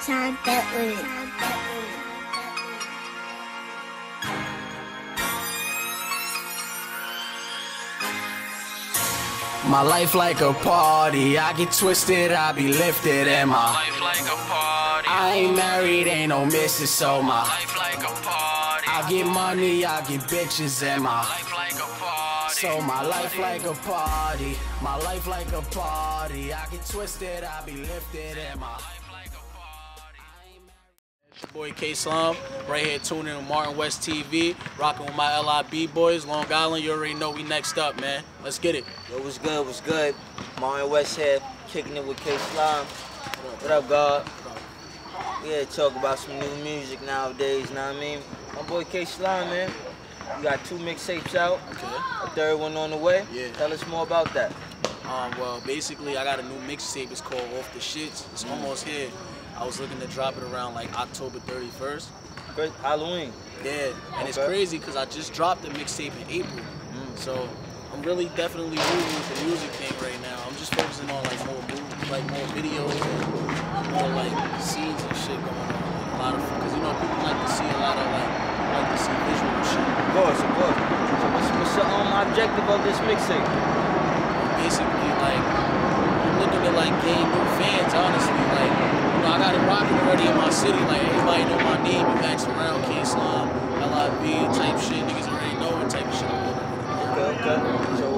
Time that way. My life like a party, I get twisted, I be lifted, and my life like a party. I ain't married, ain't no missus, so my Life like a party. I get money, I get bitches, and my Life like a party. so my life like a party, my life like a party, I get twisted, I be lifted, and my Life like a party. It's your boy K-Slum, right here tuning in Martin West TV, rocking with my LIB boys, Long Island. You already know we next up, man. Let's get it. Yo, what's good, what's good? Martin West here, kicking it with K-Slum. What up, God? We here to talk about some new music nowadays, know what I mean? My boy K-Slum, man. We got 2 mixtapes out, Okay. a 3rd one on the way. Yeah. Tell us more about that. Well, basically, I got a new mixtape. It's called Off the Shits. It's almost here. I was looking to drop it around like October 31st. Great Halloween. Yeah, and it's Okay. crazy because I just dropped the mixtape in April. So I'm really definitely moving with the music thing right now. I'm just focusing on like more videos and more like scenes and shit going on. A lot of, because you know people like to see a lot of like to see visual shit. Of course, of course. So what's the objective of this mixtape? Basically, like I'm looking to like gain new fans. Honestly, like you know I got it rocking already in my city. Like everybody know my name. You ask around, K-Slum, LIB type shit. Niggas already know it type of shit. Okay. So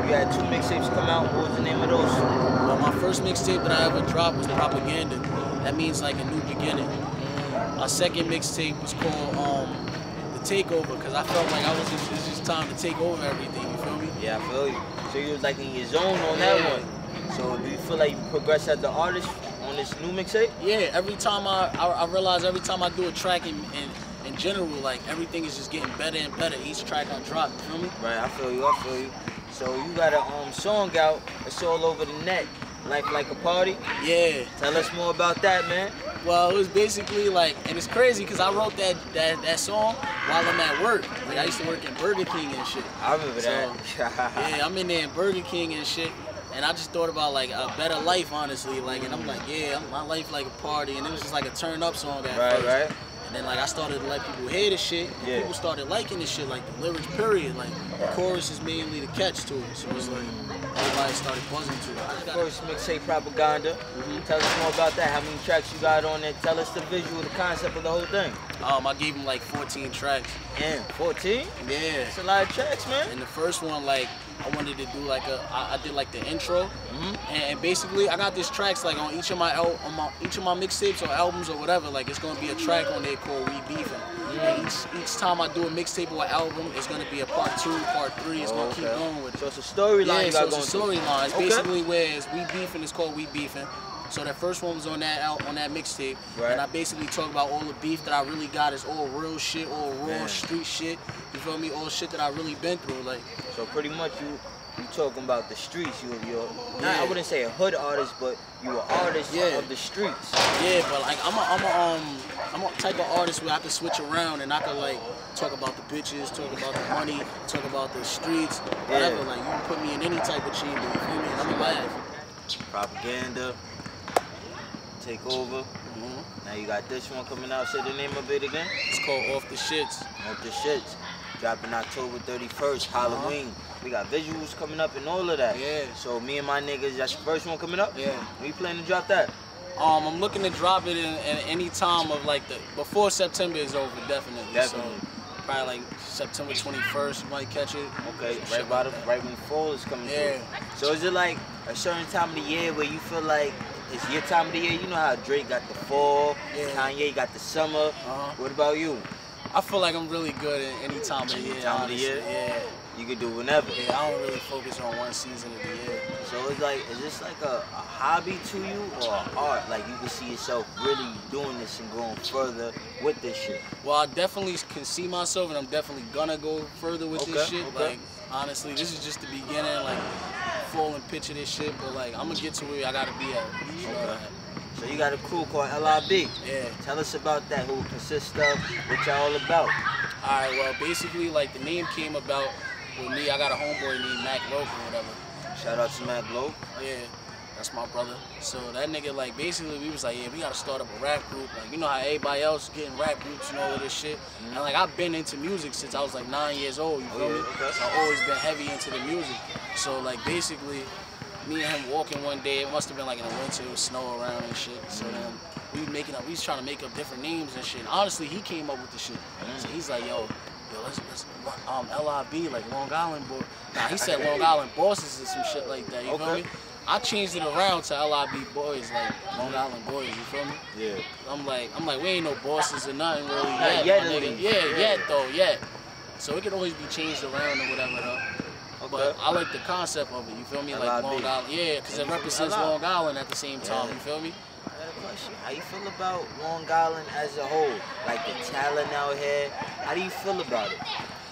you had 2 mixtapes come out. What was the name of those? Well, my first mixtape that I ever dropped was Propaganda. That means like a new beginning. My second mixtape was called The Takeover, because I felt like it's just time to take over everything. You feel me? Yeah, I feel you. So you was like in your zone on that one. So do you feel like you progress as the artist on this new mixtape? Yeah. Every time I realize every time I do a track in general, like everything is just getting better and better. Each track I drop. You feel me? Right, I feel you. So you got a song out, it's all over the net, Life Like a Party. Yeah. Tell us more about that, man. Well, it was basically like, and it's crazy because I wrote that song while I'm at work. Like I used to work in Burger King and shit. I remember that. Yeah, I'm in there in Burger King and shit. And I just thought about like a better life, honestly. Like, and I'm like, yeah, my life like a party. And it was just like a turn up song at first. Right. And then like I started to let people hear the shit. And Yeah. people started liking this shit, like the lyrics, period. Like the chorus is mainly the catch to it. So it's like everybody started buzzing to it. I just got First mixtape, Propaganda. Tell us more about that. How many tracks you got on it? Tell us the visual, the concept of the whole thing. I gave him like 14 tracks. And 14? Yeah. That's a lot of tracks, man. And the first one, like, I wanted to do like I did like the intro, and basically I got these tracks like on each of my mixtapes or albums or whatever. Like it's gonna be a track on there called We Beefin'. And each time I do a mixtape or album, it's gonna be a part 2, part 3. It's gonna keep going with it. So it's a storyline Yeah, you so got it's a going storyline. It's Okay. basically where it's We Beefin', it's called We Beefin'. So that first one was on that mixtape, Right. and I basically talk about all the beef that I really got is all real shit, all raw Man. street shit. You feel me? All shit that I really been through, like. So pretty much you talking about the streets. You're Yeah. I wouldn't say a hood artist, but you an artist Yeah. of the streets. Yeah, but like I'm a type of artist where I can switch around and I can like talk about the bitches, talk about the money, talk about the streets, whatever. Yeah. Like you can put me in any type of chamber, you feel me? And I'm laugh. Propaganda, Takeover. Now you got this one coming out. Say the name of it again. It's called Off the Shits. Off the Shits. Dropping October 31st, Halloween. We got visuals coming up and all of that. Yeah. So me and my niggas, that's the first one coming up? Yeah. We planning to drop that? I'm looking to drop it in any time of like before September is over, definitely. Definitely. So probably like September 21st, you might catch it. Okay, Shit right when fall is coming Yeah. through. So is it like a certain time of the year where you feel like it's your time of the year? You know how Drake got the fall, Yeah. Kanye got the summer. What about you? I feel like I'm really good at any time of the year. Time of the year? honestly. Yeah. You can do whenever. Yeah, I don't really focus on one season of the year. So it's like, is this like a hobby to you or art? Like you can see yourself really doing this and going further with this shit? Well, I definitely can see myself, and I'm definitely gonna go further with this shit. Okay. Like, honestly, this is just the beginning. Like, full and pitch of this shit, but like, I'm gonna get to where I gotta be at. You know that? So you got a crew called LIB. Yeah. Tell us about that. Who it consists of? What y'all all about? All right. Well, basically, like the name came about with me. I got a homeboy named Mac Loke or whatever. Shout out to Matt Lowe. Yeah. That's my brother. So that nigga, like, basically, we was like, yeah, we gotta start up a rap group. Like, you know how everybody else getting rap groups and all of this shit. And like, I've been into music since I was like 9 years old. You feel me? Okay. So I've always been heavy into the music. So like, basically, me and him walking one day. It must have been like in the winter, it was snow around and shit. So then we was trying to make up different names and shit. And honestly, he came up with the shit. So he's like, yo, let's LIB, like Long Island boy. Nah, he said Long Island bosses or some shit like that. You feel me? I changed it around to LIB boys, like Long Island boys. You feel me? Yeah. I'm like, we ain't no bosses or nothing really Not yet. yet, my at nigga. least. Yeah, yet. So it can always be changed around or whatever though. Okay. But I like the concept of it. You feel me? Like LIB. Long Island, yeah, because it represents Long Island at the same time. Yeah. You feel me? I got a question. How you feel about Long Island as a whole? Like the talent out here. How do you feel about it?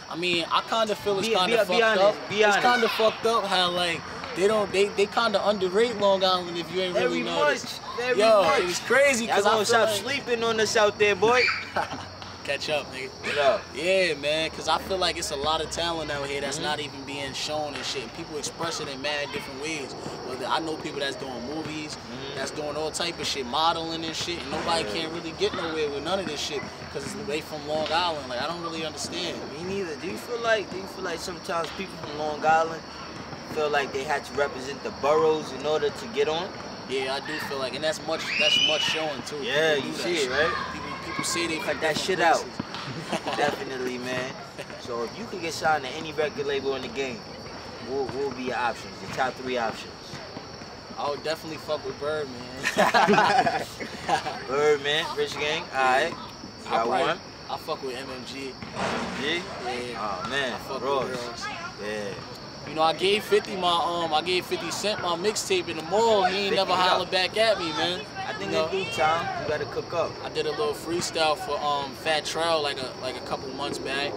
I mean, I kind of feel it's Be- kind be- of be fucked honest, up. be It's honest. kind of fucked up how like they kind of underrate Long Island if you ain't really noticed. Very Yo, much. it's crazy Y'all because I gonna feel stop like, sleeping on us out there, boy. catch up, nigga. What up? Yeah, man, because I feel like it's a lot of talent out here that's not even being shown and shit. People express it in mad different ways. Whether I know people that's doing movies, that's doing all type of shit, modeling and shit, and nobody can't really get nowhere with none of this shit because they from Long Island. Like, I don't really understand. Me neither. Do you feel like sometimes people from Long Island feel like they had to represent the boroughs in order to get on? Yeah, I do feel like, and that's much showing too. Yeah, People you do see that it, shit. right? People say they Cut from that different shit out. places. Definitely, man. So if you could get signed to any record label in the game, what would be your options? Your top 3 options? I would definitely fuck with Bird, man. Birdman, Rich Gang. Alright. You got one? I fuck with MMG. G? Yeah. Oh man, I fuck Ross. with girls. Yeah. You know, I gave 50 Cent my mixtape in the mall. He ain't never hollered back at me, man. I think You know, in due time, you gotta cook up. I did a little freestyle for Fat Trail like a couple months back.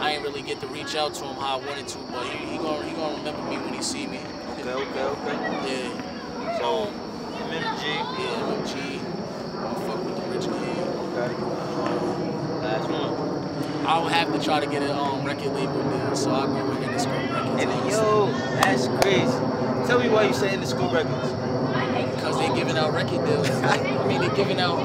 I ain't really get to reach out to him how I wanted to, but he gonna remember me when he see me. Okay. Yeah. So, MMG. Yeah, MMG. I fuck with the Rich Gang. Okay. Last one. I would have to try to get a record label deal, so I'll go with Interscope Records. And yo, that's crazy. Tell me why you say Interscope Records. Because they giving out record deals. Like, I mean, they giving out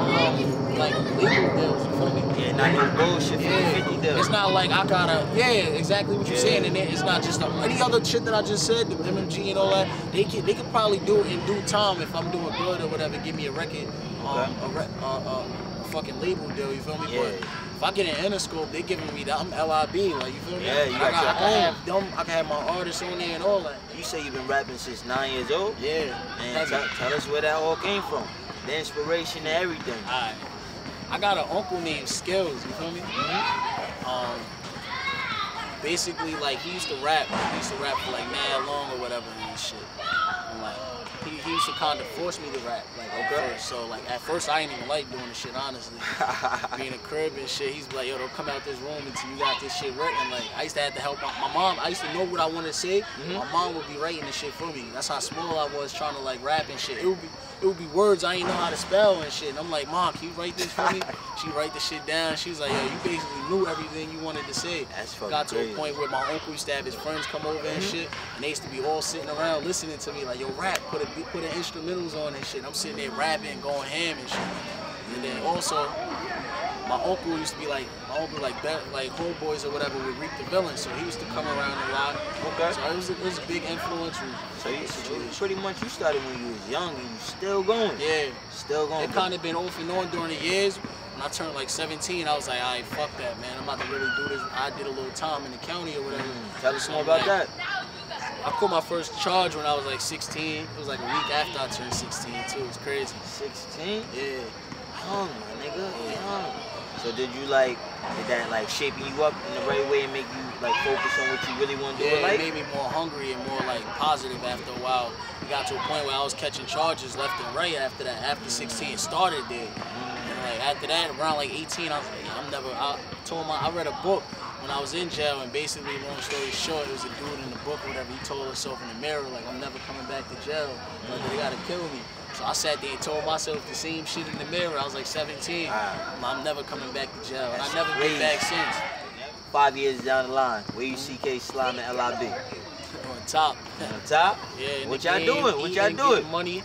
like label deals. You feel me? Yeah, not no bullshit 50-50 deal. It's not like I gotta. Yeah, exactly what you're saying. And it's not just any other shit that I just said. The MMG and all that. They could probably do it in due time if I'm doing good or whatever. Give me a record, a fucking label deal. You feel me? Yeah. But if I get an Interscope, they giving me that. I'm LIB. Like, you feel me? Yeah, you I got your own. I can have my artists on there and all that. You say you've been rapping since 9 years old? Yeah. And tell us where that all came from. The inspiration and everything. Alright. I got an uncle named Skills, you feel me? Basically, like, he used to rap. He used to rap for like mad long or whatever and shit. And like, he used to kind of force me to rap, like, at first. So like, at first I didn't even like doing the shit, honestly. Being a crib and shit, he's like, yo, don't come out this room until you got this shit written. Like, I used to have to help my mom. I used to know what I wanted to say. My mom would be writing the shit for me. That's how small I was trying to like rap and shit. It would be words I didn't know how to spell and shit. And I'm like, Mom, can you write this for me? She write the shit down. She was like, yo, you basically knew everything you wanted to say. That's fucking Got to crazy. a point where my uncle used to have his friends come over and shit, and they used to be all sitting around listening to me like, yo, rap, put the instrumentals on and shit. I'm sitting there rapping, going ham and shit. And then also, my uncle used to be like, homeboys or whatever would Reap the Villain, so he used to come around a lot. Okay. So it was a big influence. So pretty much you started when you was young and you still going. Yeah. Still going. It kind of been off and on during the years. When I turned like 17, I was like, alright, fuck that, man. I'm about to really do this. I did a little time in the county or whatever. Tell us more about that. I caught my first charge when I was like 16. It was like a week after I turned 16 too. It was crazy. 16? Yeah. Young, my nigga. Young. So did that like shaping you up in the right way and make you like focus on what you really want to do in Yeah, life? it made me more hungry and more like positive after a while. It got to a point where I was catching charges left and right after that. After 16, it started there. And like after that, around like 18, I was like, I read a book when I was in jail, and basically, long story short, it was a dude in the book or whatever. He told himself in the mirror, like, I'm never coming back to jail. Like, they gotta kill me. So I sat there and told myself the same shit in the mirror. I was like 17. I'm never coming back to jail. And I never been back since. 5 years down the line, where you see K Slime and LIB? top. On top? Yeah, in What the y'all game, doing? What y'all eating, doing? getting money,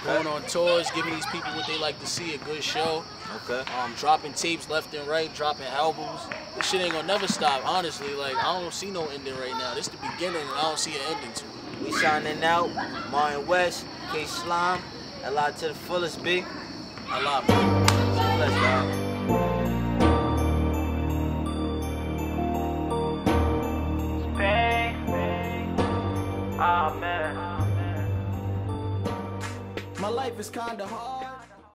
going on tours, giving these people what they like to see, a good show. Okay. Dropping tapes left and right, dropping albums. This shit ain't gonna never stop, honestly. Like, I don't see no ending right now. This the beginning, and I don't see an ending to it. We signing out. Martin West, K Slime, a lot to the fullest, B. I love it. Let's go. My life is kinda hard.